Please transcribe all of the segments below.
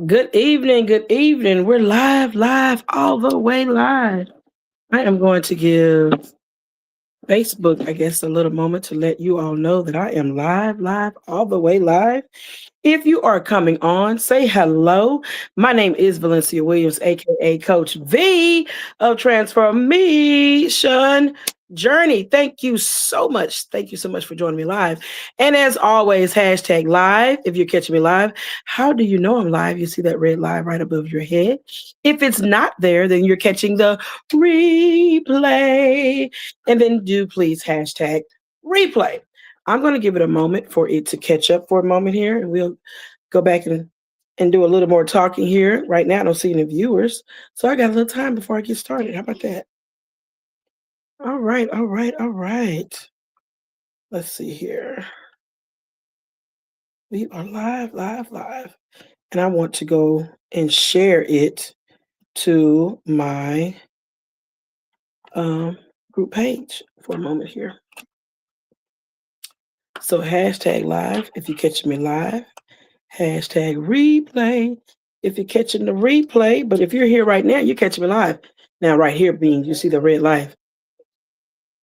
Good evening. Good evening. We're live, all the way live. I am going to give Facebook, I guess, a little moment to let you all know that I am live, all the way live. If you are coming on, say hello. My name is Valencia Williams, aka Coach V of Transformation Journey. Thank you so much. Thank you so much for joining me live. And as always, hashtag live. If you're catching me live, how do you know I'm live? You see that red live right above your head. If it's not there, then you're catching the replay. And then do please hashtag replay. I'm going to give it a moment for it to catch up for a moment here, and we'll go back and do a little more talking here. Right now, I don't see any viewers, so I got a little time before I get started. How about that? All right. Let's see here. We are live, and I want to go and share it to my group page for a moment here. So hashtag live if you're catching me live. Hashtag replay if you're catching the replay. But if you're here right now, you're catching me live. Now, right here, being you see the red light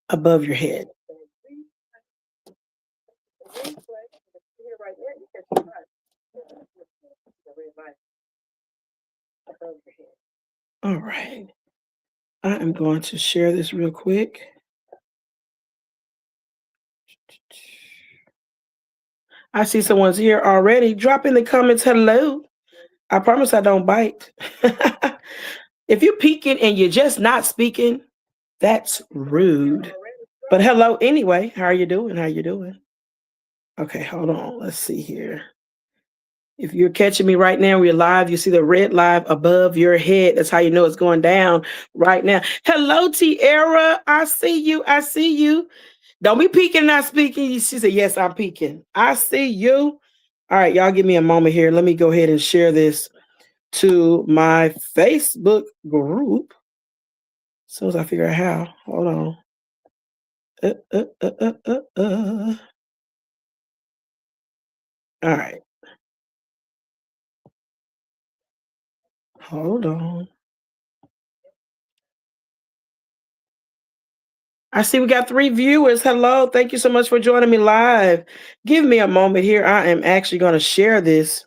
above your head. All right. I am going to share this real quick. I see someone's here already. Drop in the comments, hello. I promise I don't bite. If you're peeking and you're just not speaking, that's rude. But hello anyway. How are you doing? Okay, hold on. Let's see here. If you're catching me right now, we're live. You see the red live above your head. That's how you know it's going down right now. Hello, Tiara. I see you. Don't be peeking and not speaking. She said, yes, I'm peeking. I see you. All right, y'all give me a moment here. Let me go ahead and share this to my Facebook group. So as I figure out how. Hold on. All right. Hold on. I see we got 3 viewers. Hello. Thank you so much for joining me live. Give me a moment here. I am actually going to share this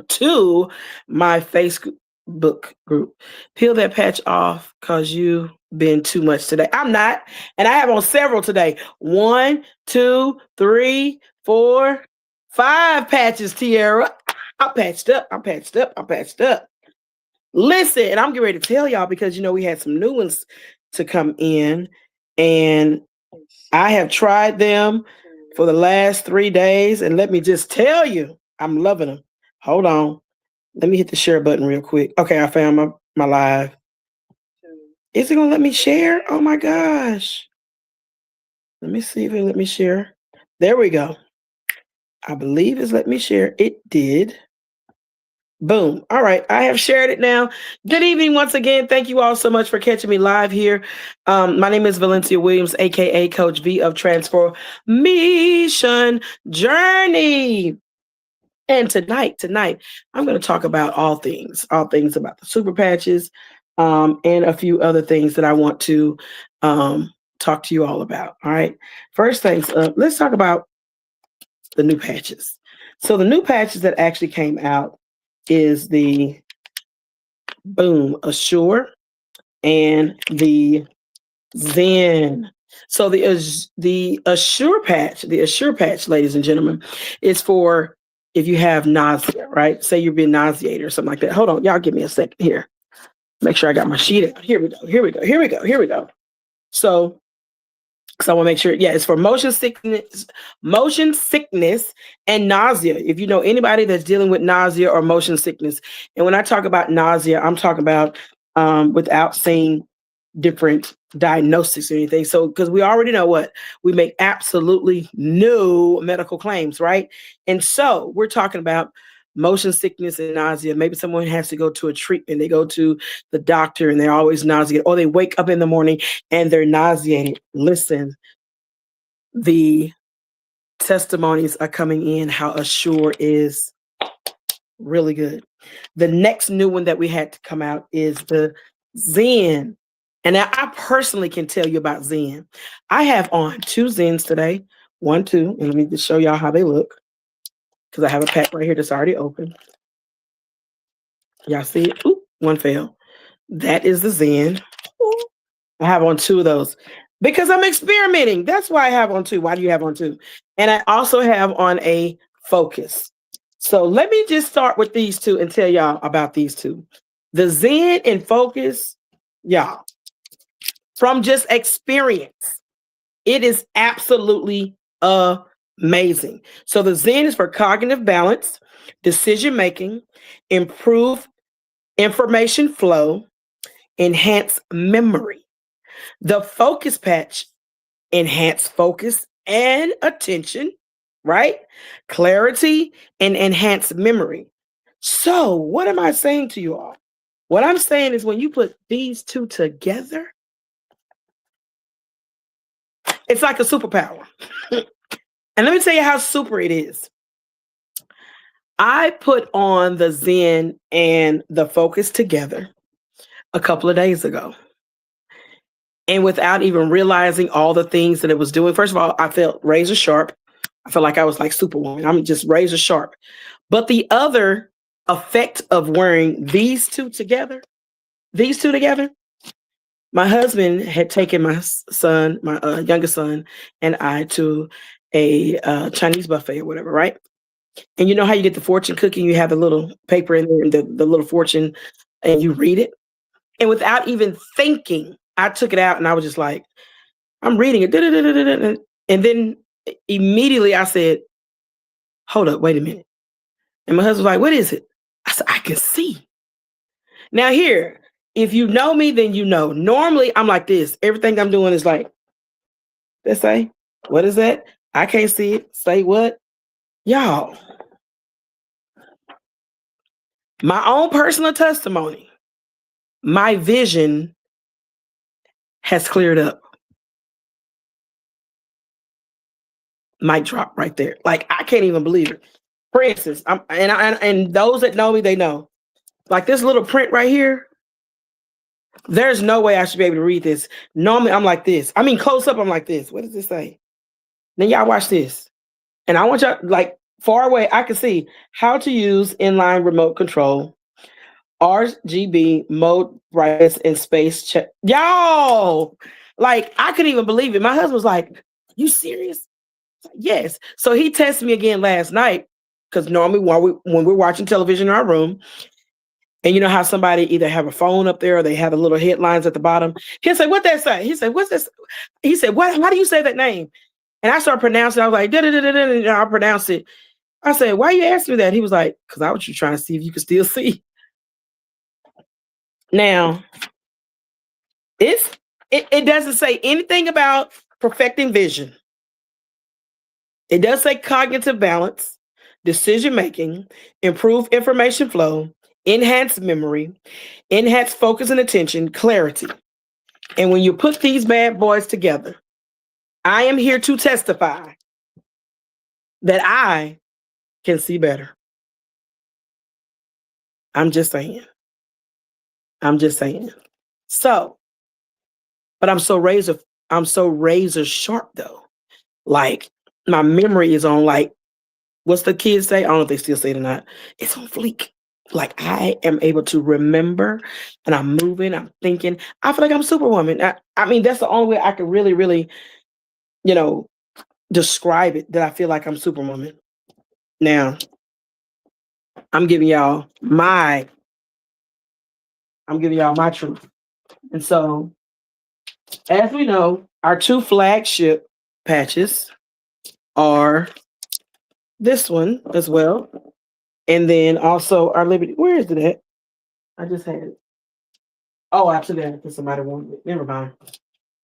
to my Facebook group. Peel that patch off because you've been too much today. I'm not. And I have on several today. 1, 2, 3, 4, 5 patches, Tiara. I'm patched up. Listen, and I'm getting ready to tell y'all because, we had some new ones to come in. And I have tried them for the last 3 days. And let me just tell you, I'm loving them. Hold on. Let me hit the share button real quick. Okay, I found my live. Is it going to let me share? Oh, my gosh. Let me see if it let me share. There we go. I believe it's let me share. It did. Boom. All right. I have shared it now. Good evening once again. Thank you all so much for catching me live here. My name is Valencia Williams, aka Coach V of Transformation Journey. And tonight, I'm going to talk about all things about the super patches, and a few other things that I want to talk to you all about. All right. First things up, let's talk about the new patches. So the new patches that actually came out is the Assure and the Zen. So the Assure patch, ladies and gentlemen, is for if you have nausea, right? Say you've been nauseated or something like that. Hold on, y'all give me a second here. Make sure I got my sheet out. Here we go. So I want to make sure, it's for motion sickness and nausea. If you know anybody that's dealing with nausea or motion sickness. And when I talk about nausea, I'm talking about without seeing different diagnostics or anything. So, because we already know we make absolutely no medical claims, right? And so we're talking about motion sickness and nausea. Maybe someone has to go to a treatment. They go to the doctor and they're always nauseated, or they wake up in the morning and they're nauseated. Listen, the testimonies are coming in how Assure is really good. The next new one that we had to come out is the Zen. And I personally can tell you about Zen. I have on 2 Zens today. 1, 2. And let me just show y'all how they look. Because I have a pack right here that's already open. Y'all see it? Oop, one fell. That is the Zen. I have on 2 of those. Because I'm experimenting. That's why I have on 2. Why do you have on 2? And I also have on a Focus. So let me just start with these 2 and tell y'all about these 2. The Zen and Focus, y'all, from just experience, it is absolutely amazing. So the Zen is for cognitive balance, decision making, improve information flow, enhance memory. The Focus patch enhance focus and attention, right? Clarity and enhance memory. So, what am I saying to you all? What I'm saying is when you put these 2 together, it's like a superpower. And let me tell you how super it is. I put on the Zen and the Focus together a couple of days ago. And without even realizing all the things that it was doing, first of all, I felt razor sharp. I felt like I was like Superwoman. I'm just razor sharp. But the other effect of wearing these two together, my husband had taken my son, my youngest son, and I to a Chinese buffet or whatever, right? And you know how you get the fortune cookie, you have the little paper in there and the little fortune, and you read it. And without even thinking, I took it out and I was just like, I'm reading it. And then immediately I said, hold up, wait a minute. And my husband was like, what is it? I said, I can see. Now here, if you know me, then you know. Normally I'm like this. Everything I'm doing is like, let's say, what is that? I can't see it. Say what? Y'all, my own personal testimony, my vision has cleared up. Mic drop right there. Like, I can't even believe it. For instance, and those that know me, they know. Like this little print right here, there's no way I should be able to read this. Normally, I'm like this. I mean, close up, I'm like this. What does this say? Then y'all watch this. And I want y'all, like, far away, I can see how to use inline remote control, RGB mode brightness and space check. Y'all, like, I couldn't even believe it. My husband was like, you serious? Yes. So he tested me again last night because normally when we're watching television in our room, and you know how somebody either have a phone up there or they have the little headlines at the bottom. He'll say, what that say? He said, what's this? He said, what? How do you say that name? And I started pronouncing. I was like, and I pronounced it. I said, why you asking me that? He was like, because I was just trying to see if you could still see. Now, it doesn't say anything about perfecting vision. It does say cognitive balance, decision making, improve information flow, enhance memory, enhance focus and attention, clarity. And when you put these bad boys together, I am here to testify that I can see better. I'm just saying. So, but I'm so razor sharp though. Like my memory is on, like, what's the kids say? I don't know if they still say it or not. It's on fleek. Like I am able to remember and I'm moving, I'm thinking. I feel like I'm Superwoman. I mean, that's the only way I can really, really, describe it, that I feel like I'm Superwoman. Now, I'm giving y'all my truth. And so, as we know, our 2 flagship patches are this one as well. And then also our Liberty. Where is it at? I just had it. Oh, I took that because somebody wanted it. Never mind.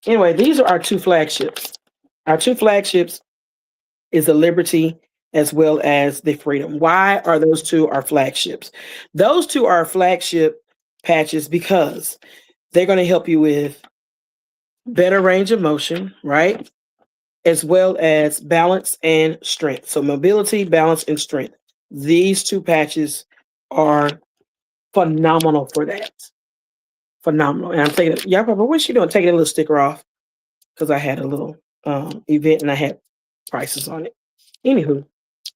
Anyway, these are our 2 flagships. Our 2 flagships is the Liberty as well as the Freedom. Why are those 2 our flagships? Those 2 are flagship patches because they're going to help you with better range of motion, right? As well as balance and strength. So mobility, balance, and strength. These 2 patches are phenomenal for that. Phenomenal. And I'm taking it, yeah, but what's she doing? Taking a little sticker off because I had a little event and I had prices on it. Anywho,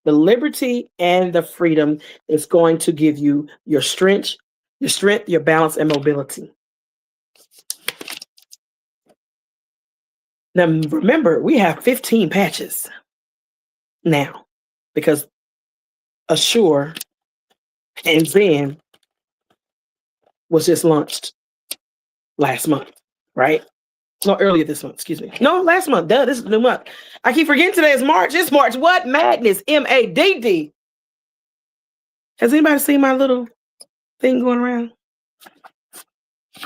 the liberty and the freedom is going to give you your strength, your balance, and mobility. Now, remember, we have 15 patches now because Assure and Zen was just launched last month, right? No, earlier this month, excuse me. No, last month. Duh, this is a new month. I keep forgetting today is March. It's March. What? Madness. MADD. Has anybody seen my little thing going around?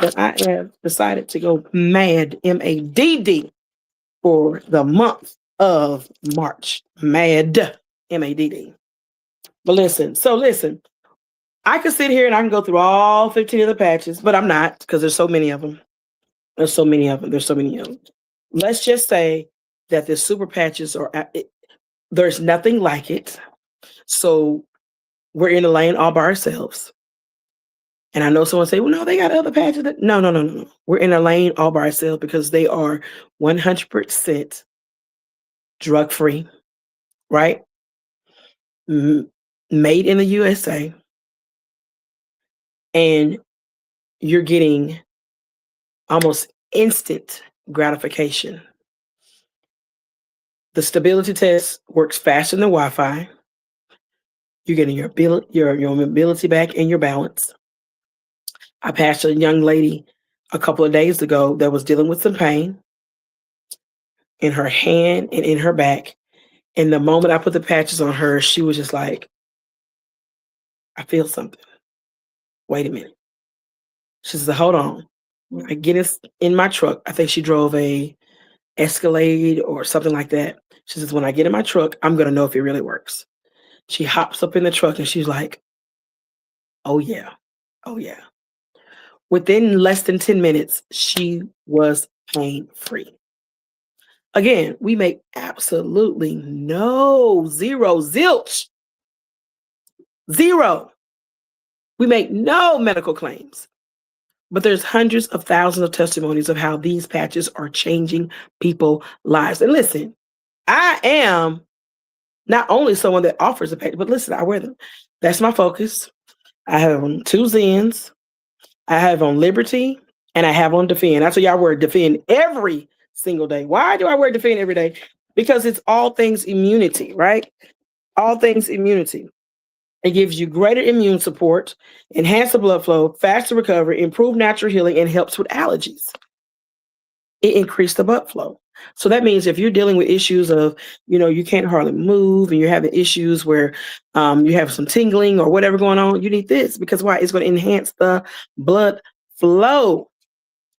But I have decided to go mad, MADD, for the month of March. Mad, MADD. But listen, I could sit here and I can go through all 15 of the patches, but I'm not because there's so many of them. There's so many of them. Let's just say that the super patches there's nothing like it. So we're in a lane all by ourselves. And I know someone say, well, no, they got other patches. No. We're in a lane all by ourselves because they are 100% drug-free, right? Made in the USA. And you're getting almost instant gratification. The stability test works faster than Wi-Fi. You're getting your mobility back and your balance. I passed a young lady a couple of days ago that was dealing with some pain in her hand and in her back. And the moment I put the patches on her, she was just like, I feel something. Wait a minute. She says, hold on. When I get in my truck, I think she drove a Escalade or something like that. She says, when I get in my truck, I'm going to know if it really works. She hops up in the truck and she's like, oh yeah. Within less than 10 minutes, she was pain-free. Again, we make absolutely zilch. Zero. We make no medical claims. But there's hundreds of thousands of testimonies of how these patches are changing people's lives. And listen, I am not only someone that offers a patch, but listen, I wear them. That's my focus. I have on 2 Zens. I have on Liberty, and I have on Defend. I tell you, I wear Defend every single day. Why do I wear Defend every day? Because it's all things immunity, right? All things immunity. It gives you greater immune support, enhance the blood flow, faster recovery, improve natural healing, and helps with allergies. It increased the blood flow. So that means if you're dealing with issues of, you can't hardly move and you're having issues where you have some tingling or whatever going on, you need this because why? It's going to enhance the blood flow.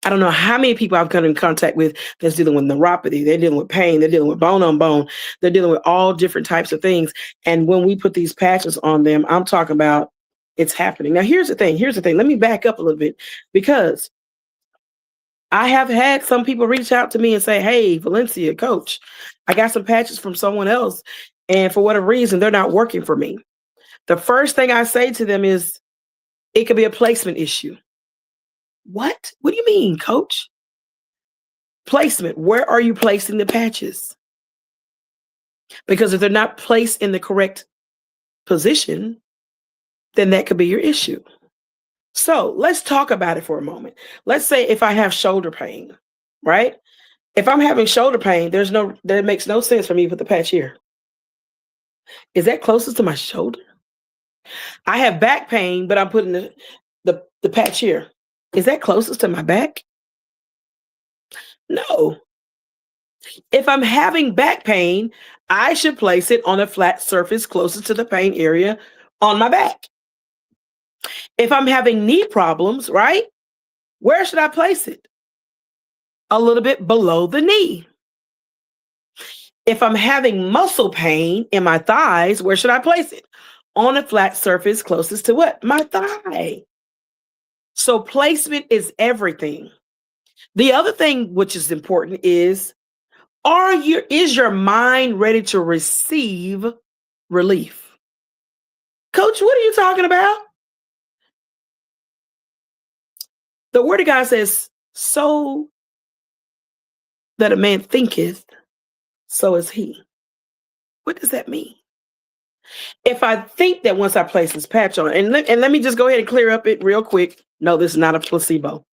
I don't know how many people I've come in contact with that's dealing with neuropathy. They're dealing with pain. They're dealing with bone on bone. They're dealing with all different types of things. And when we put these patches on them, I'm talking about it's happening. Now, here's the thing. Let me back up a little bit because I have had some people reach out to me and say, hey, Valencia, coach, I got some patches from someone else. And for whatever reason, they're not working for me. The first thing I say to them is, it could be a placement issue. What? What do you mean, coach? Placement. Where are you placing the patches? Because if they're not placed in the correct position, then that could be your issue. So let's talk about it for a moment. Let's say if I have shoulder pain, right? If I'm having shoulder pain, that makes no sense for me to put the patch here. Is that closest to my shoulder? I have back pain, but I'm putting the patch here. Is that closest to my back? No. If I'm having back pain, I should place it on a flat surface closest to the pain area on my back. If I'm having knee problems, right? Where should I place it? A little bit below the knee. If I'm having muscle pain in my thighs, where should I place it? On a flat surface closest to what? My thigh. So placement is everything. The other thing which is important is your mind ready to receive relief? Coach, what are you talking about? The word of God says, so that a man thinketh, so is he. What does that mean? If I think that once I place this patch on, and let me just go ahead and clear up it real quick. No, this is not a placebo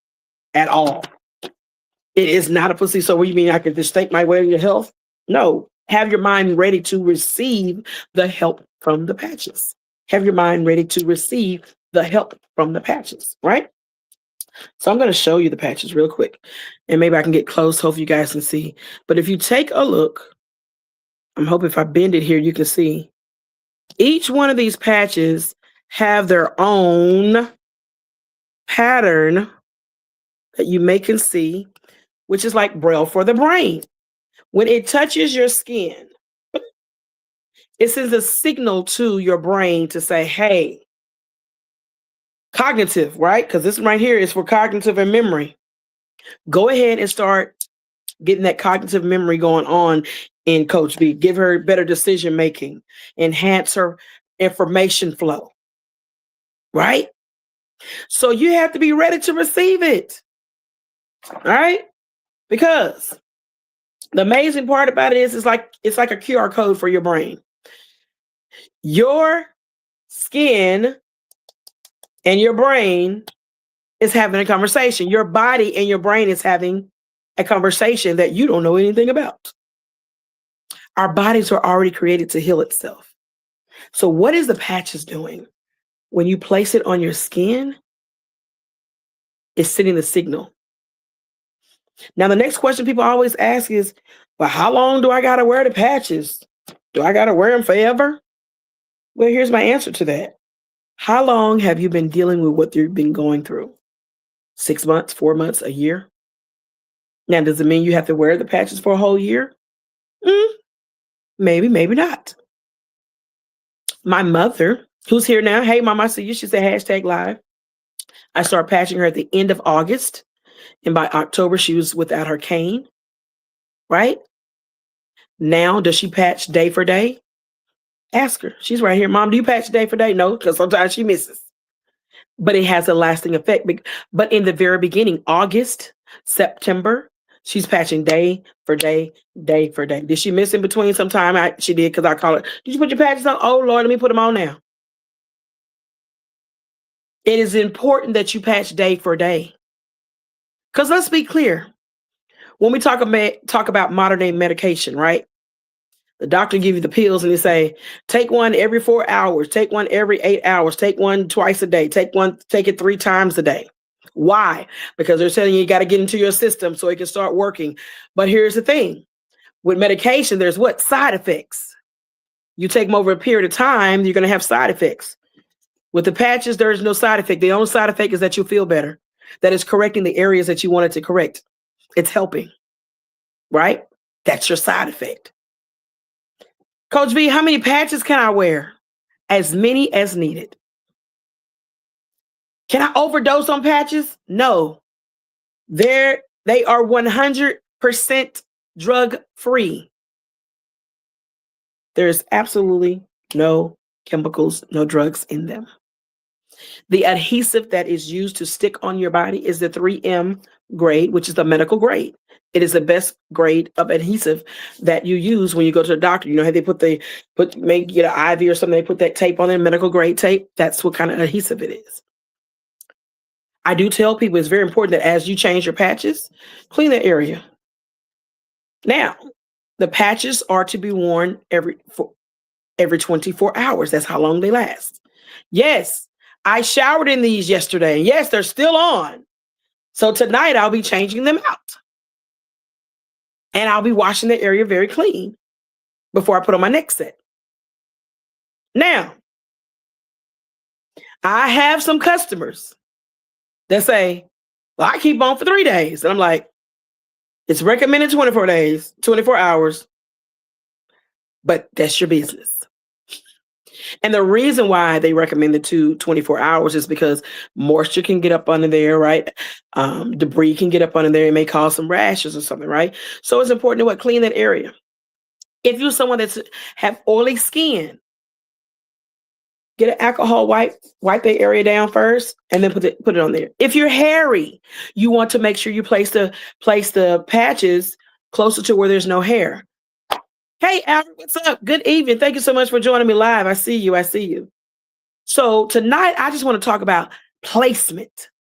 at all. It is not a placebo. So what do you mean I could just take my way to your health? No. Have your mind ready to receive the help from the patches. Have your mind ready to receive the help from the patches, right? So I'm going to show you the patches real quick. And maybe I can get close. Hope you guys can see. But if you take a look, I'm hoping if I bend it here, you can see. Each one of these patches have their own pattern that you may can see, which is like Braille for the brain. When it touches your skin, it sends a signal to your brain to say, hey, cognitive, right? Because this right here is for cognitive and memory. Go ahead and start getting that cognitive memory going on in Coach V. Give her better decision making, enhance her information flow, right? So you have to be ready to receive it, all right? Because the amazing part about it is it's like a QR code for your brain. Your skin and your brain is having a conversation. Your body and your brain is having a conversation that you don't know anything about. Our bodies are already created to heal itself. So what is the patches doing? When you place it on your skin, it's sending the signal. Now, the next question people always ask is, well, how long do I got to wear the patches? Do I got to wear them forever? Well, here's my answer to that. How long have you been dealing with what you've been going through? 6 months, 4 months, a year? Now, does it mean you have to wear the patches for a whole year? Maybe, maybe not. My mother, who's here now, hey, Mom, I see you. She said #live. I started patching her at the end of August. And by October, she was without her cane, right? Now, does she patch day for day? Ask her. She's right here. Mom, do you patch day for day? No, because sometimes she misses. But it has a lasting effect. But in the very beginning, August, September, she's patching day for day, day for day. Did she miss in between sometime? She did, because I call her, did you put your patches on? Oh, Lord, let me put them on now. It is important that you patch day for day. Because let's be clear. When we talk about modern day medication, right? The doctor give you the pills and they say, take one every 4 hours, take one every 8 hours, take one twice a day, take it 3 times a day. Why? Because they're telling you got to get into your system so it can start working. But here's the thing. With medication, there's what? Side effects. You take them over a period of time, you're going to have side effects. With the patches, there is no side effect. The only side effect is that you feel better. That is correcting the areas that you wanted to correct. It's helping, right? That's your side effect. Coach V, how many patches can I wear? As many as needed. Can I overdose on patches? No. They are 100% drug free. There's absolutely no chemicals, no drugs in them. The adhesive that is used to stick on your body is the 3M grade, which is the medical grade. It is the best grade of adhesive that you use when you go to the doctor. You know how they maybe get an IV or something, they put that tape on there, medical grade tape. That's what kind of adhesive it is. I do tell people it's very important that as you change your patches, clean that area. Now, the patches are to be worn every 24 hours. That's how long they last. Yes, I showered in these yesterday. Yes, they're still on. So tonight I'll be changing them out. And I'll be washing the area very clean before I put on my next set. Now, I have some customers that say, well, I keep on for 3 days. And I'm like, it's recommended 24 days, 24 hours, but that's your business. And the reason why they recommend the 24 hours is because moisture can get up under there, right? Debris can get up under there. It may cause some rashes or something, right? So it's important to clean that area. If you're someone that's have oily skin, Get an alcohol wipe the area down first, and then put it on there. If you're hairy, you want to make sure you place the patches closer to where there's no hair. Hey, Albert, what's up? Good evening. Thank you so much for joining me live. I see you. I see you. So tonight, I just want to talk about placement.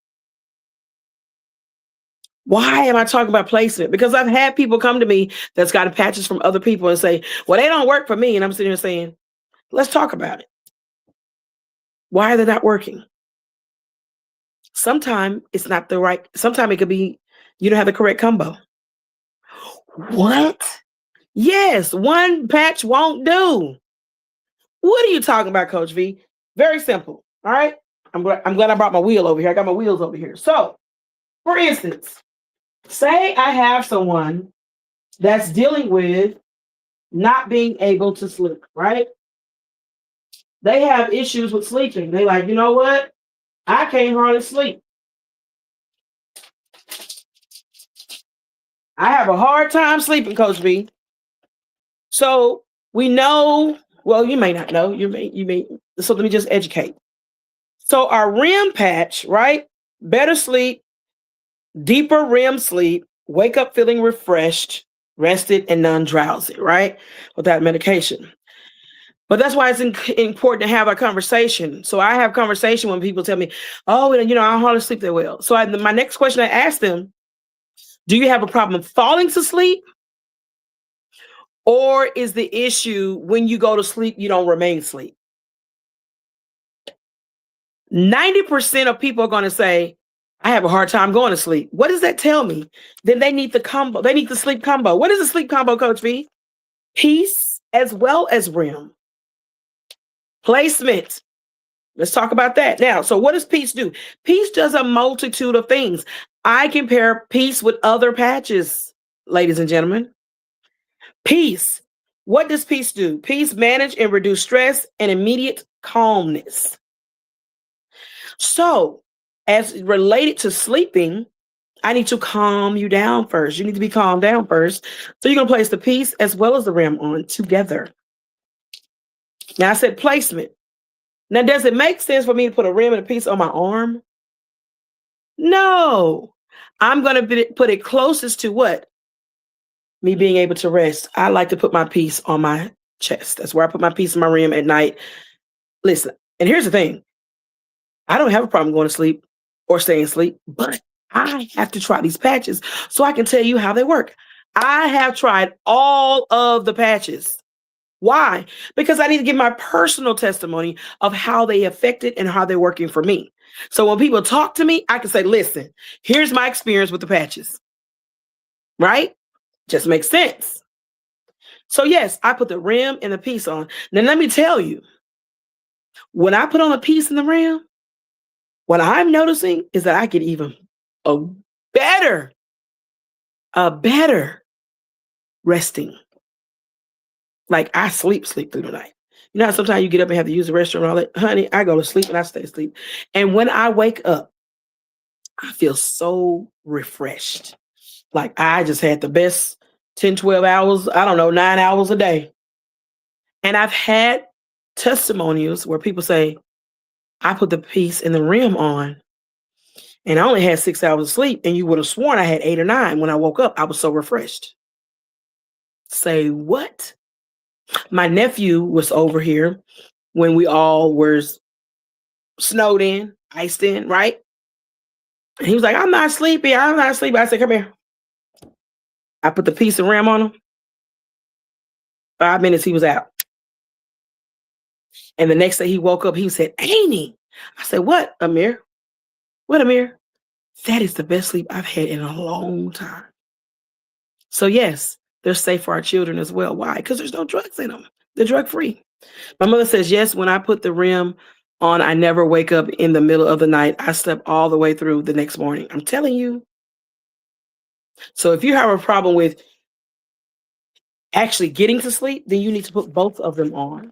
Why am I talking about placement? Because I've had people come to me that's got patches from other people and say, well, they don't work for me. And I'm sitting here saying, let's talk about it. Why are they not working? Sometimes it's not the right, sometimes it could be you don't have the correct combo. What? Yes, one patch won't do. What are you talking about, Coach V? Very simple. All right. I'm glad I brought my wheel over here. I got my wheels over here. So, for instance, say I have someone that's dealing with not being able to sleep, right? They have issues with sleeping. They like, you know what? I can't hardly sleep. I have a hard time sleeping, Coach V. So we know, well, you may not know, you may, so let me just educate. So our REM patch, right? Better sleep, deeper REM sleep, wake up feeling refreshed, rested, and non-drowsy, right? Without medication. But that's why it's important to have a conversation. So I have conversation when people tell me, oh, you know, I hardly sleep that well. So my next question I ask them, do you have a problem falling to sleep? Or is the issue when you go to sleep, you don't remain asleep? 90% of people are going to say, I have a hard time going to sleep. What does that tell me? Then they need the combo. They need the sleep combo. What is the sleep combo, Coach V? Peace as well as REM. Placement. Let's talk about that. Now, so what does peace do? Peace does a multitude of things. I compare peace with other patches, ladies and gentlemen. Peace. What does peace do? Peace manage and reduce stress and immediate calmness. So, as related to sleeping, I need to calm you down first. You need to be calmed down first. So you're going to place the peace as well as the REM on together. Now, I said placement. Now, does it make sense for me to put a REM and a peace on my arm? No. I'm going to put it closest to what? Me being able to rest. I like to put my peace on my chest. That's where I put my peace in my REM at night. Listen, and here's the thing. I don't have a problem going to sleep or staying asleep, but I have to try these patches so I can tell you how they work. I have tried all of the patches. Why? Because I need to give my personal testimony of how they affected and how they're working for me. So when people talk to me, I can say, listen, here's my experience with the patches. Right? Just makes sense. So yes, I put the REM and the peace on. Now let me tell you, when I put on the peace and the REM, what I'm noticing is that I get even a better resting. Like I sleep through the night. You know how sometimes you get up and have to use the restroom and all that? Honey, I go to sleep and I stay asleep. And when I wake up, I feel so refreshed. Like I just had the best 10, 12 hours, I don't know, 9 hours a day. And I've had testimonials where people say, I put the peace and the REM on and I only had 6 hours of sleep. And you would have sworn I had 8 or 9. When I woke up, I was so refreshed. Say what? My nephew was over here when we all were snowed in, iced in, right? And he was like, I'm not sleepy. I said, come here. I put the peace and REM on him. 5 minutes, he was out. And the next day he woke up, he said, Amy. I said, what, Amir? What, Amir? That is the best sleep I've had in a long time. So yes, they're safe for our children as well. Why? Because there's no drugs in them. They're drug-free. My mother says, yes, when I put the REM on, I never wake up in the middle of the night. I slept all the way through the next morning. I'm telling you. So if you have a problem with actually getting to sleep, then you need to put both of them on.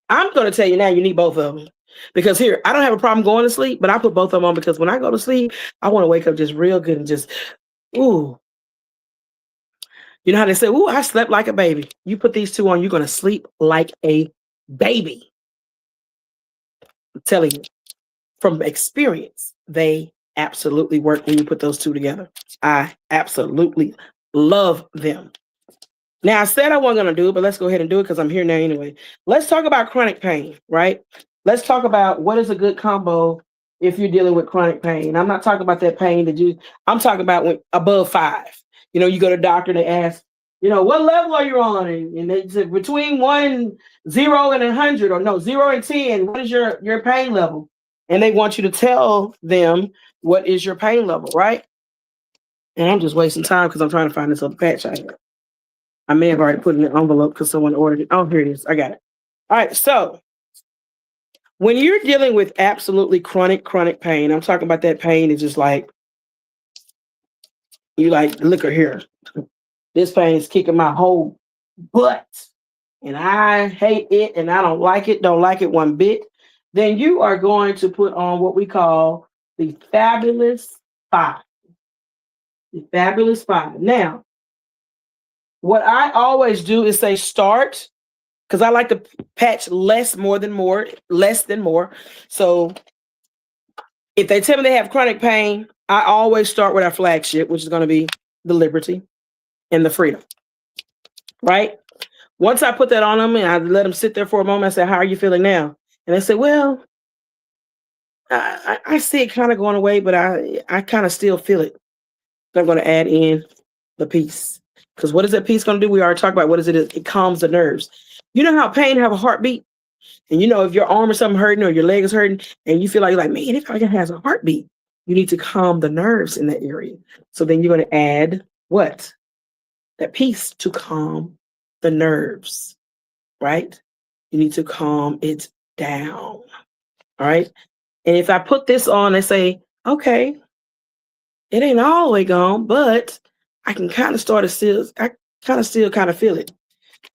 I'm going to tell you now, you need both of them. Because here, I don't have a problem going to sleep, but I put both of them on because when I go to sleep, I want to wake up just real good and just, ooh. You know how they say, ooh, I slept like a baby. You put these two on, you're going to sleep like a baby. I'm telling you from experience, they absolutely work when you put those two together. I absolutely love them. Now, I said I wasn't going to do it, but let's go ahead and do it because I'm here now anyway. Let's talk about chronic pain, right? Let's talk about what is a good combo if you're dealing with chronic pain. I'm not talking about that pain I'm talking about when above 5. You go to the doctor, they ask, what level are you on? And they say between 0 and 100, or no, 0 and 10, what is your pain level? And they want you to tell them what is your pain level, right? And I'm just wasting time because I'm trying to find this other patch I have. I may have already put it in an envelope because someone ordered it. Oh, here it is. I got it. All right. So when you're dealing with absolutely chronic pain, I'm talking about that pain is just like, you like, look at here. This pain is kicking my whole butt. And I hate it and I don't like it one bit. Then you are going to put on what we call the Fabulous 5. The Fabulous 5. Now, what I always do is say start, because I like to patch less than more. So if they tell me they have chronic pain, I always start with our flagship, which is going to be the Liberty and the Freedom, right? Once I put that on them and I let them sit there for a moment, I say, how are you feeling now? And they say, well, I see it kind of going away, but I kind of still feel it. So I'm going to add in the peace. Because what is that peace going to do? We already talked about what is it? It calms the nerves. You know how pain have a heartbeat? And if your arm or something hurting or your leg is hurting and you feel like, man, it like it has a heartbeat. You need to calm the nerves in that area. So then you're going to add what? That peace to calm the nerves, right? You need to calm it down, all right? And if I put this on and say, okay, it ain't all the way gone, but I can kind of still feel it.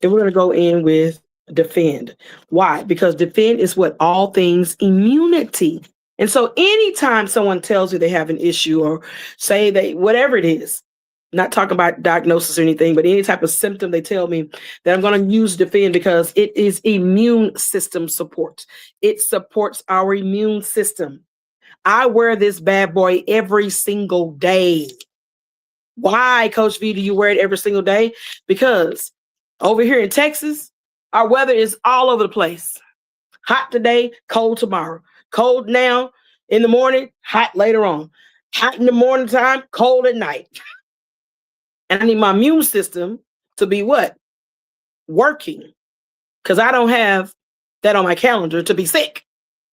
And we're going to go in with defend. Why? Because defend is what? All things immunity. And so anytime someone tells you they have an issue or say whatever it is, not talking about diagnosis or anything, but any type of symptom they tell me, that I'm going to use defend because it is immune system support. It supports our immune system. I wear this bad boy every single day. Why, Coach V, do you wear it every single day? Because over here in Texas, our weather is all over the place. Hot today, cold tomorrow. Cold now in the morning, hot later on. Hot in the morning time, cold at night. And I need my immune system to be what? Working. Because I don't have that on my calendar to be sick.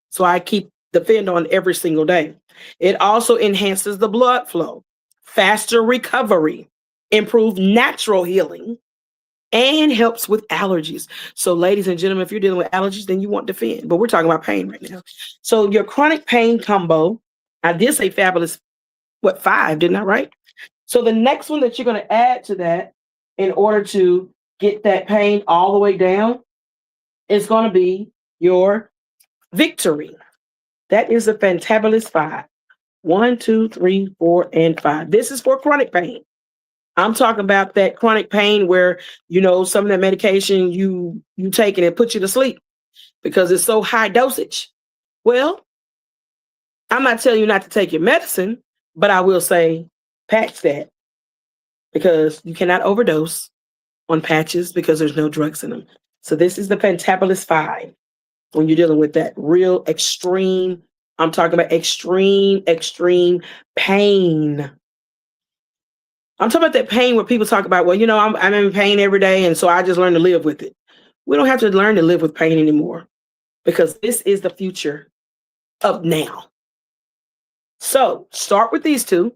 So I keep defend on every single day. It also enhances the blood flow, faster recovery, improve natural healing, and helps with allergies. So ladies and gentlemen, if you're dealing with allergies, then you want defend. But we're talking about pain right now. So your chronic pain combo, I did say Fabulous, 5, didn't I, right? So the next one that you're going to add to that in order to get that pain all the way down is going to be your Victory. That is the Fantabulous 5. 1, 2, 3, 4, and 5. This is for chronic pain. I'm talking about that chronic pain where, some of that medication you take and it puts you to sleep because it's so high dosage. Well, I'm not telling you not to take your medicine, but I will say patch that because you cannot overdose on patches because there's no drugs in them. So this is the Fantabulous 5 when you're dealing with that real extreme, I'm talking about extreme pain. I'm talking about that pain where people talk about, well, I'm in pain every day, and so I just learn to live with it. We don't have to learn to live with pain anymore because this is the future of now. So start with these two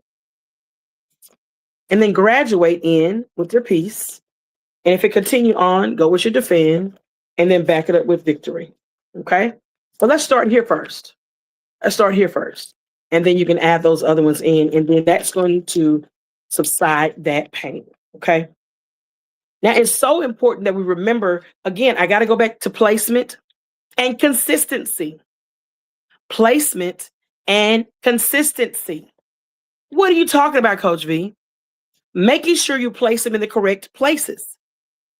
and then graduate in with your peace. And if it continue on, go with your defend and then back it up with victory. Okay? So let's start here first. And then you can add those other ones in, and then that's going to subside that pain. Okay. Now it's so important that we remember, again, I got to go back to placement and consistency. Placement and consistency. What are you talking about, Coach V? Making sure you place them in the correct places.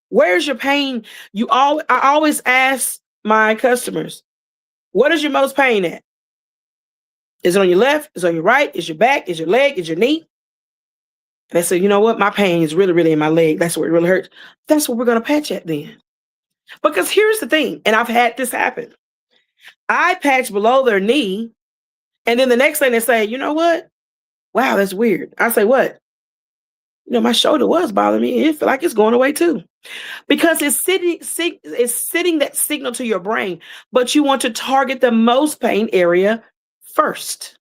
Where's your pain? I always ask my customers, What is your most pain at? Is it on your left? Is it on your right? Is your back? Is your leg? Is your knee? And I said, you know what? My pain is really, really in my leg. That's where it really hurts. That's what we're going to patch at then. Because here's the thing, and I've had this happen. I patch below their knee, and then the next thing they say, you know what? Wow, that's weird. I say, what? You know, my shoulder was bothering me. It feel like it's going away too. Because it's sitting that signal to your brain, but you want to target the most pain area first.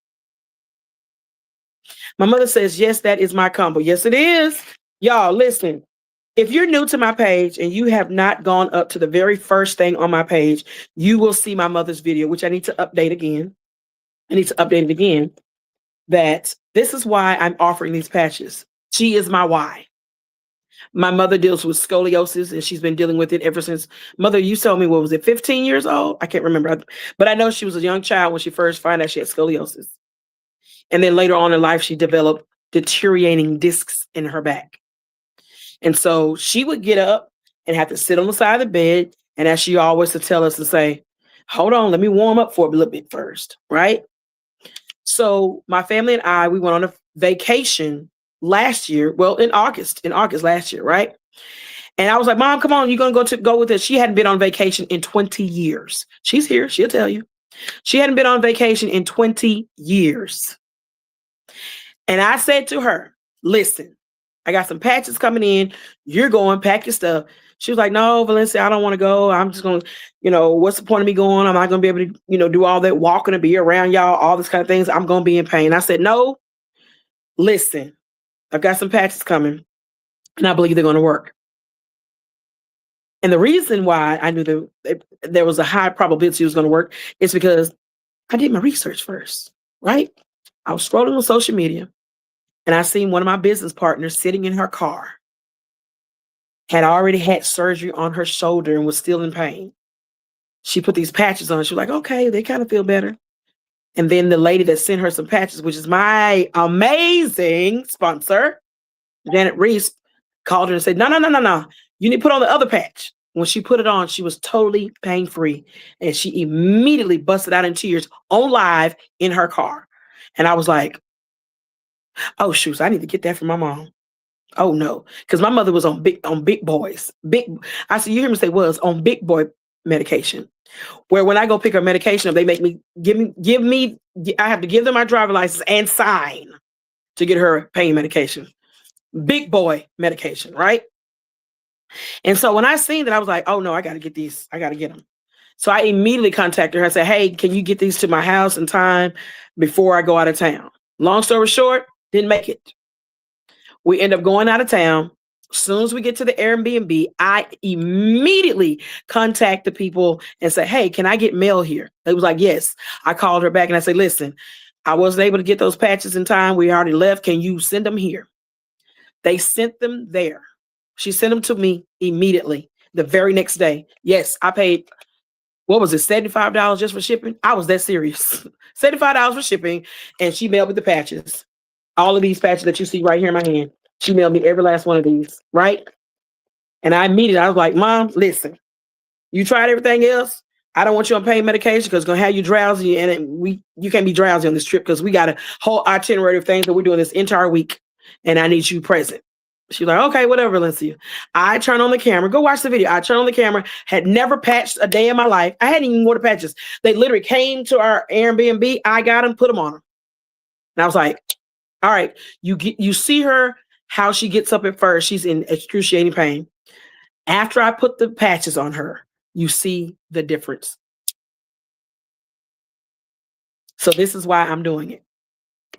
My mother says, yes, that is my combo. Yes, it is. Y'all, listen. If you're new to my page and you have not gone up to the very first thing on my page, you will see my mother's video, which I need to update again. I need to update it again. That this is why I'm offering these patches. She is my why. My mother deals with scoliosis, and she's been dealing with it ever since. Mother, you told me, what was it, 15 years old? I can't remember. But I know she was a young child when she first found out she had scoliosis. And then later on in life, she developed deteriorating discs in her back. And so she would get up and have to sit on the side of the bed. And as she always would tell us to say, hold on, let me warm up for a little bit first, right? So my family and I, we went on a vacation last year. Well, in August last year, right? And I was like, Mom, come on, you're going to go with us. She hadn't been on vacation in 20 years. She's here. She'll tell you. She hadn't been on vacation in 20 years. And I said to her, listen, I got some patches coming in. You're going, pack your stuff. She was like, no, Valencia, I don't want to go. I'm just going to, what's the point of me going? I'm not going to be able to, do all that walking and be around y'all, all this kind of things. I'm going to be in pain. I said, no, listen, I've got some patches coming and I believe they're going to work. And the reason why I knew that there was a high probability it was going to work is because I did my research first, right? I was scrolling on social media and I seen one of my business partners sitting in her car, had already had surgery on her shoulder and was still in pain. She put these patches on. She was like, okay, they kind of feel better. And then the lady that sent her some patches, which is my amazing sponsor, Janet Reese, called her and said, no. You need to put on the other patch. When she put it on, she was totally pain-free. And she immediately busted out in tears on live in her car. And I was like, oh, shoot, I need to get that from my mom. Oh, no. Because my mother was on big boys. I said, you hear me say was on big boy medication. Where when I go pick her medication up, they make me I have to give them my driver's license and sign to get her pain medication. Big boy medication, right? And so when I seen that, I was like, oh no, I got to get these. I got to get them. So I immediately contacted her. I said, hey, can you get these to my house in time before I go out of town? Long story short, didn't make it. We end up going out of town. As soon as we get to the Airbnb, I immediately contact the people and say, hey, can I get mail here? They was like, yes. I called her back and I said, listen, I wasn't able to get those patches in time. We already left. Can you send them here? They sent them there. She sent them to me immediately the very next day. Yes, I paid, what was it, $75 just for shipping? I was that serious. $75 for shipping. And she mailed me the patches. All of these patches that you see right here in my hand. She mailed me every last one of these, right? And I was like, Mom, listen, you tried everything else. I don't want you on pain medication because it's going to have you drowsy. And you can't be drowsy on this trip because we got a whole itinerary of things that we're doing this entire week. And I need you present. She's like, okay, whatever, Valencia. I turn on the camera. Go watch the video. I turn on the camera. Had never patched a day in my life. I hadn't even worn the patches. They literally came to our Airbnb. I got them, put them on them. And I was like, all right, you see her, how she gets up at first. She's in excruciating pain. After I put the patches on her, you see the difference. So this is why I'm doing it.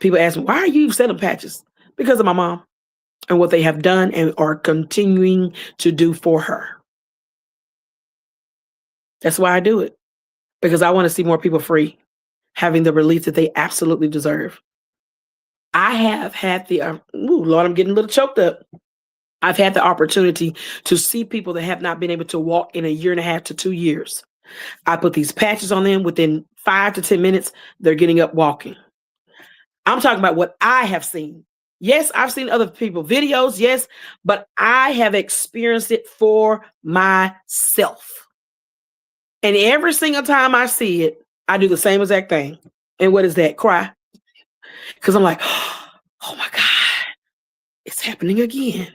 People ask me, why are you selling patches? Because of my mom and what they have done and are continuing to do for her. That's why I do it. Because I want to see more people free, having the relief that they absolutely deserve. I have had Lord, I'm getting a little choked up. I've had the opportunity to see people that have not been able to walk in 1.5 to 2 years. I put these patches on them within 5 to 10 minutes. They're getting up walking. I'm talking about what I have seen. Yes, I've seen other people videos. Yes, but I have experienced it for myself. And every single time I see it, I do the same exact thing. And what is that? Cry. Because I'm like, oh my God, it's happening again.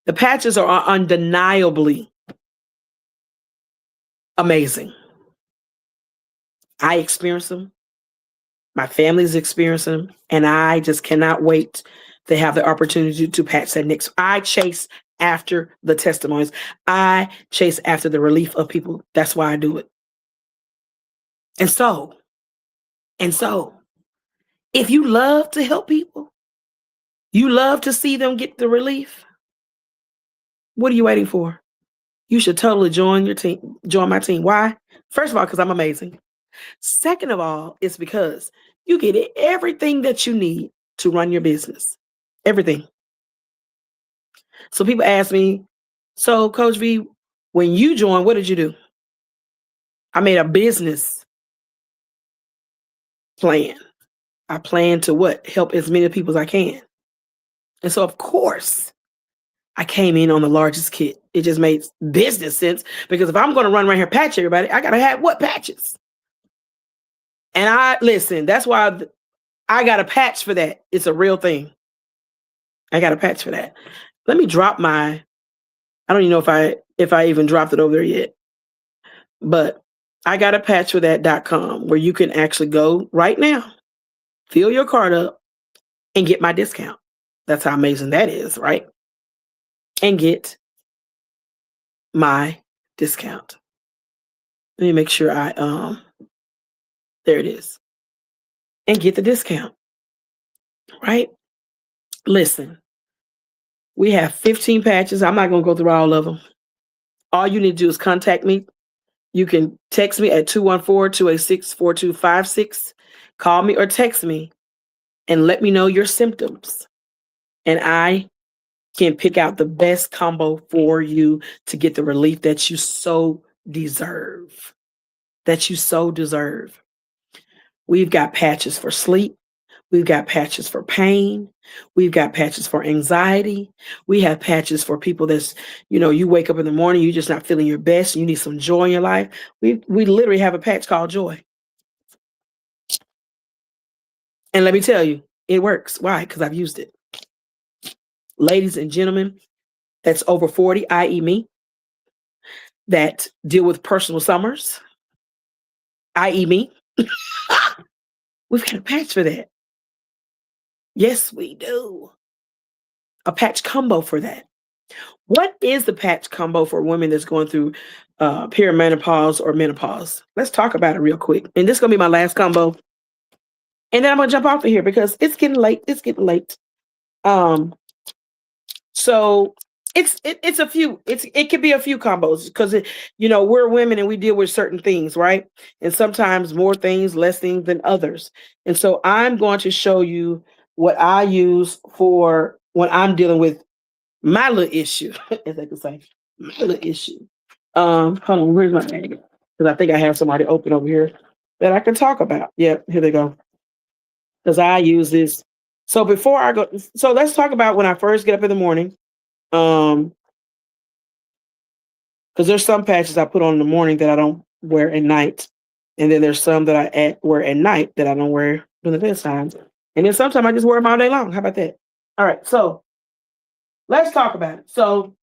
The patches are undeniably amazing. I experience them. My family's experiencing them. And I just cannot wait to have the opportunity to patch that next. I chase after the testimonies. I chase after the relief of people. That's why I do it. And so, if you love to help people, you love to see them get the relief, what are you waiting for? You should totally join my team. Why? First of all, because I'm amazing. Second of all, it's because you get everything that you need to run your business. Everything. So people ask me, so Coach V, when you joined, what did you do? I made a business plan. I plan to what? Help as many people as I can. And so, of course, I came in on the largest kit. It just made business sense because if I'm going to run around here patch everybody, I got to have what patches? And listen, that's why I got a patch for that. It's a real thing. I got a patch for that. Let me drop I don't even know if I even dropped it over there yet, but I got a patch for that.com where you can actually go right now, fill your card up and get my discount. That's how amazing that is, right? And get my discount. Let me make sure there it is. And get the discount, right? Listen, we have 15 patches. I'm not going to go through all of them. All you need to do is contact me. You can text me at 214-286-4256. Call me or text me and let me know your symptoms. And I can pick out the best combo for you to get the relief that you so deserve. We've got patches for sleep. We've got patches for pain. We've got patches for anxiety. We have patches for people that's, you wake up in the morning, you're just not feeling your best. You need some joy in your life. We literally have a patch called Joy. And let me tell you, it works. Why? Because I've used it. Ladies and gentlemen, that's over 40, i.e. me, that deal with personal summers, i.e. me. We've got a patch for that. Yes, we do. A patch combo for that. What is the patch combo for women that's going through perimenopause or menopause? Let's talk about it real quick. And this is going to be my last combo. And then I'm going to jump off of here because it's getting late. So it's a few. It could be a few combos because we're women and we deal with certain things, right? And sometimes more things, less things than others. And so I'm going to show you what I use for when I'm dealing with my little issue, as I could say, my little issue. Hold on, where's my bag? Because I think I have somebody open over here that I can talk about. Yep, here they go. Because I use this. So before I go, so let's talk about when I first get up in the morning. Because there's some patches I put on in the morning that I don't wear at night. And then there's some that I wear at night that I don't wear during the daytime. And then sometimes I just wear them all day long. How about that? All right, so let's talk about it. So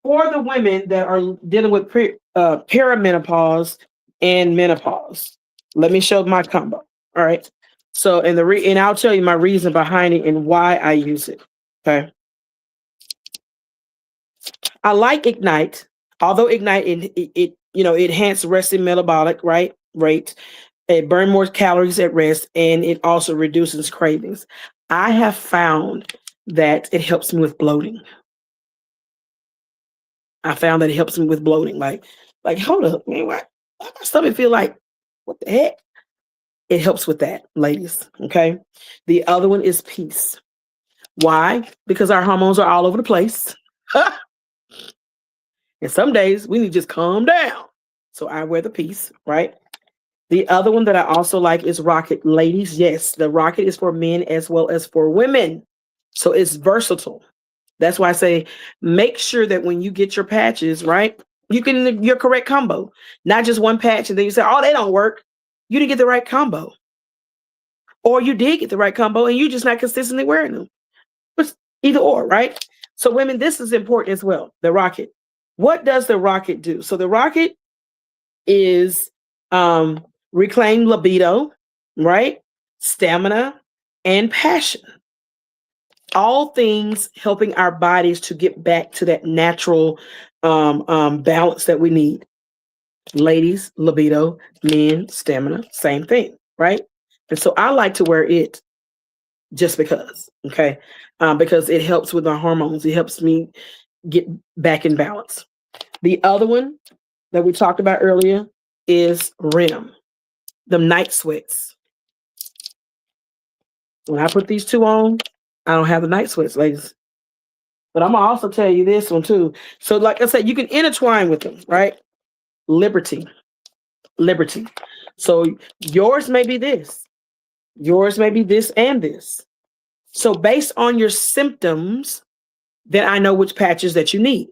for the women that are dealing with perimenopause and menopause, let me show my combo. All right. So, and I'll tell you my reason behind it and why I use it. Okay. I like Ignite, although Ignite it enhances resting metabolic rate. It burns more calories at rest, and it also reduces cravings. I have found that it helps me with bloating. Like, hold up, man, why my stomach feel like, what the heck? It helps with that, ladies. Okay. The other one is peace. Why? Because our hormones are all over the place. And some days we need to just calm down. So I wear the peace, right? The other one that I also like is Rocket. Ladies, yes, the Rocket is for men as well as for women. So it's versatile. That's why I say make sure that when you get your patches, right, You can your correct combo, not just one patch, and then you say, "Oh, they don't work." You didn't get the right combo, or you did get the right combo, and you're just not consistently wearing them. But either or, right? So, women, this is important as well. The rocket. What does the rocket do? So, the rocket is reclaim libido, right? Stamina and passion. All things helping our bodies to get back to that natural balance that we need. Ladies, libido, men, stamina, same thing, right? And so I like to wear it just because, okay? Because it helps with my hormones. It helps me get back in balance. The other one that we talked about earlier is REM, the night sweats. When I put these two on, I don't have the night sweats, ladies. But I'm gonna also tell you this one too. So, like I said, you can intertwine with them, right? Liberty. So yours may be this, yours may be this and this. So based on your symptoms, then I know which patches that you need.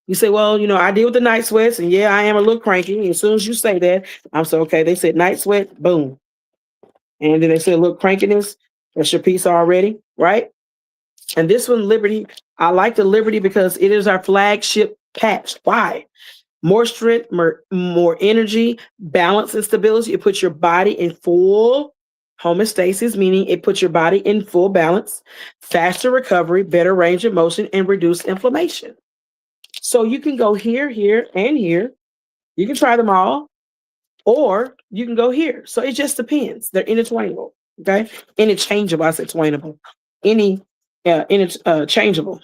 You say, well, I deal with the night sweats, and yeah, I am a little cranky. And as soon as you say that, I'm so okay. They said night sweat, boom. And then they said a little crankiness, that's your piece already, right? And this one, Liberty, I like the Liberty because it is our flagship patch. Why? More strength, more energy, balance and stability. It puts your body in full homeostasis, meaning it puts your body in full balance, faster recovery, better range of motion, and reduced inflammation. So you can go here, here, and here. You can try them all, or you can go here. So it just depends. They're intertwinable, okay? Interchangeable. I said twainable. Interchangeable.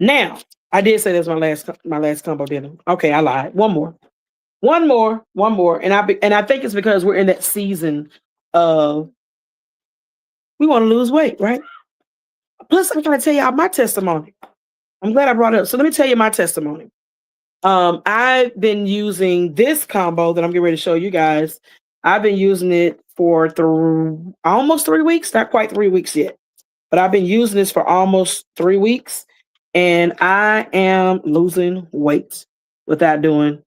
Now, I did say that's my last combo dinner. Okay, I lied. One more, and I think it's because we're in that season of we want to lose weight, right? Plus, I'm going to tell y'all my testimony. I'm glad I brought it up. So let me tell you my testimony. I've been using this combo that I'm getting ready to show you guys. I've been using it for almost 3 weeks, not quite 3 weeks yet, but I've been using this for almost 3 weeks, and I am losing weight without doing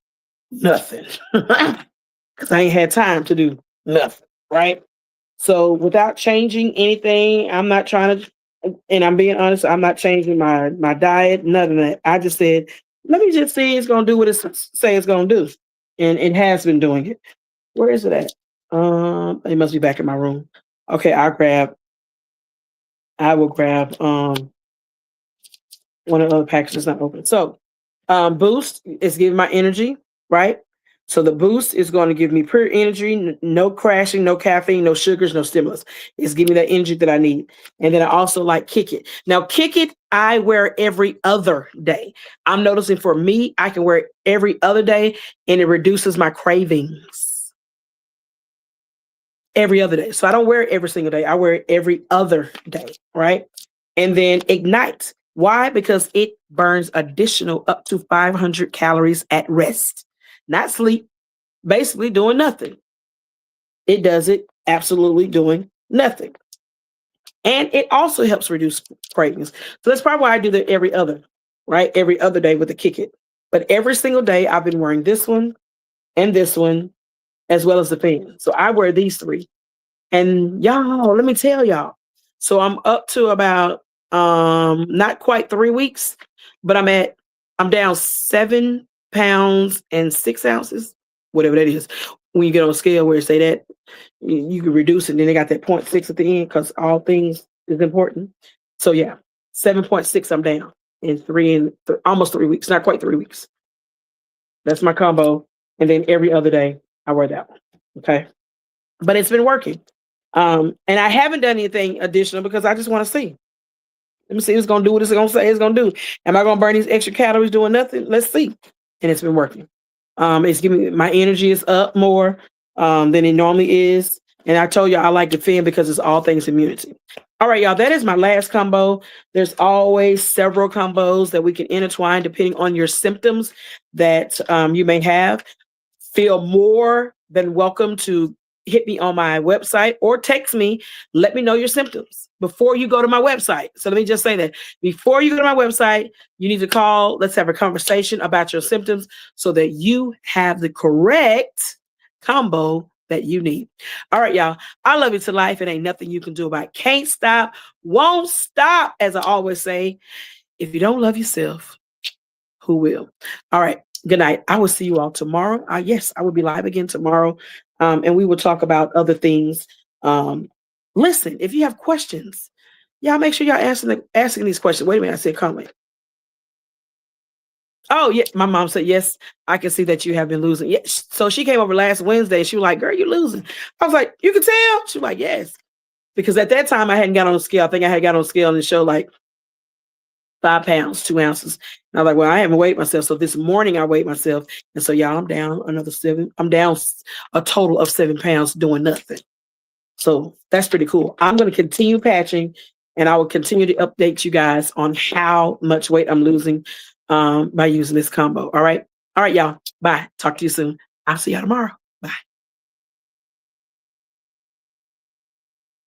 nothing because I ain't had time to do nothing, right? So without changing anything, I'm not trying to, and I'm being honest, I'm not changing my diet, none of that. I just said, let me just see it's going to do what it say it's going to do. And it has been doing it. Where is it at? It must be back in my room. Okay, I will grab one of the other packages not open. So Boost is giving my energy, right? So the Boost is going to give me pure energy, no crashing, no caffeine, no sugars, no stimulus. It's giving me that energy that I need. And then I also like Kick It. Now, Kick It, I wear every other day. I'm noticing for me, I can wear it every other day, and it reduces my cravings every other day. So I don't wear it every single day. I wear it every other day, right? And then Ignite. Why? Because it burns additional up to 500 calories at rest. Not sleep, basically doing nothing. It does it absolutely doing nothing. And it also helps reduce cravings. So that's probably why I do that every other, right? Every other day with the Kick It. But every single day I've been wearing this one and this one, as well as the fan. So I wear these three. And y'all, let me tell y'all. So I'm up to about not quite 3 weeks, but I'm down 7 pounds and 6 ounces, whatever that is. When you get on a scale where you say that, you can reduce it. And then they got that 0.6 at the end because all things is important. So yeah, 7.6 I'm down in almost 3 weeks, not quite 3 weeks. That's my combo. And then every other day I wear that one. Okay. But it's been working. And I haven't done anything additional because I just want to see. Let me see if it's going to do what it's going to say it's going to do. Am I going to burn these extra calories doing nothing? Let's see. And it's been working. It's giving me, my energy is up more than it normally is. And I told you I like the fan because it's all things immunity. All right, y'all, that is my last combo. There's always several combos that we can intertwine depending on your symptoms that you may have. Feel more than welcome to hit me on my website or text me. Let me know your symptoms before you go to my website. So let me just say that before you go to my website, you need to call. Let's have a conversation about your symptoms so that you have the correct combo that you need. All right, y'all. I love you to life. It ain't nothing you can do about it. Can't stop, won't stop, as I always say. If you don't love yourself, who will? All right. Good night. I will see you all tomorrow. Yes, I will be live again tomorrow. And we will talk about other things. Listen, if you have questions, y'all make sure y'all asking these questions. Wait a minute. I said comment. Oh, yeah. My mom said, yes, I can see that you have been losing. Yeah. So she came over last Wednesday. She was like, girl, you're losing. I was like, you can tell? She was like, yes. Because at that time I hadn't got on the scale. I think I had got on the scale and it showed like 5 pounds, 2 ounces. And I was like, well, I haven't weighed myself. So this morning I weighed myself. And so, y'all, I'm down another 7. I'm down a total of 7 pounds doing nothing. So that's pretty cool. I'm going to continue patching and I will continue to update you guys on how much weight I'm losing by using this combo. All right. All right, y'all. Bye. Talk to you soon. I'll see y'all tomorrow.